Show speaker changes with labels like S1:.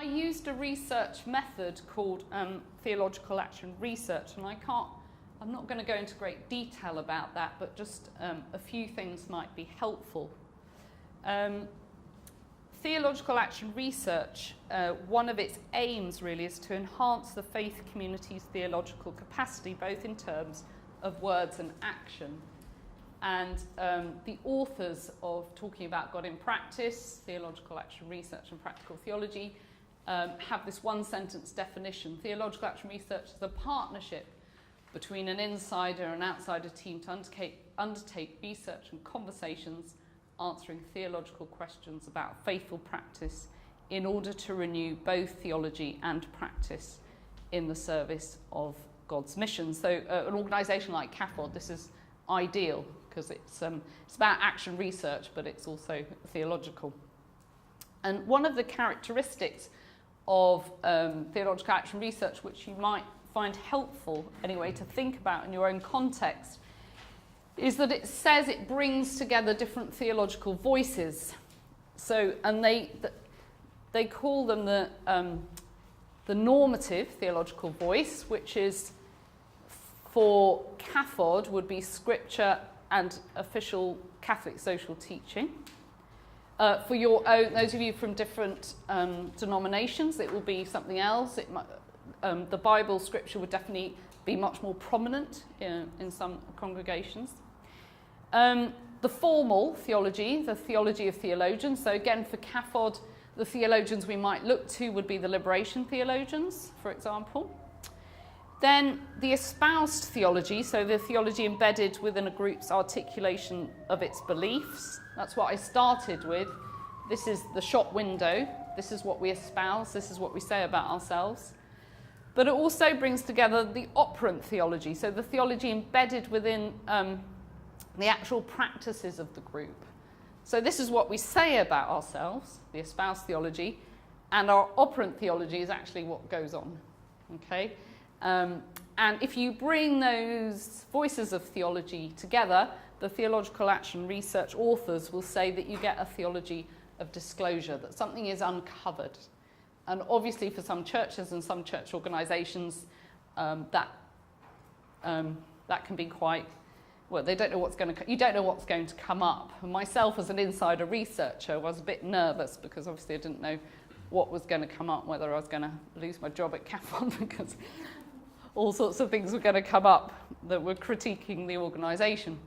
S1: I used a research method called Theological Action Research, and I'm not going to go into great detail about that, but just a few things might be helpful. Theological Action Research, one of its aims really is to enhance the faith community's theological capacity, both in terms of words and action. And the authors of Talking About God in Practice, Theological Action Research and Practical Theology, have this one-sentence definition. Theological Action Research is a partnership between an insider and outsider team to undertake research and conversations answering theological questions about faithful practice in order to renew both theology and practice in the service of God's mission. So an organisation like CAFOD, this is ideal because it's about action research, but it's also theological. And one of the characteristics of theological action research, which you might find helpful anyway to think about in your own context, is that it says it brings together different theological voices. So, and they call them the normative theological voice, which is for CAFOD would be scripture and official Catholic social teaching. For your own, those of you from different denominations, it will be something else. The Bible scripture would definitely be much more prominent in some congregations. The formal theology, the theology of theologians. So again, for CAFOD, the theologians we might look to would be the liberation theologians, for example. Then the espoused theology, so the theology embedded within a group's articulation of its beliefs. That's what I started with. This is the shop window. This is what we espouse. This is what we say about ourselves. But it also brings together the operant theology, so the theology embedded within the actual practices of the group. So this is what we say about ourselves, the espoused theology, and our operant theology is actually what goes on. Okay? And if you bring those voices of theology together, the Theological Action Research authors will say that you get a theology of disclosure, that something is uncovered. And obviously for some churches and some church organisations, that can be quite, well, they don't know you don't know what's going to come up. And myself as an insider researcher was a bit nervous because obviously I didn't know what was going to come up, whether I was going to lose my job at CAFOD because all sorts of things were going to come up that were critiquing the organisation.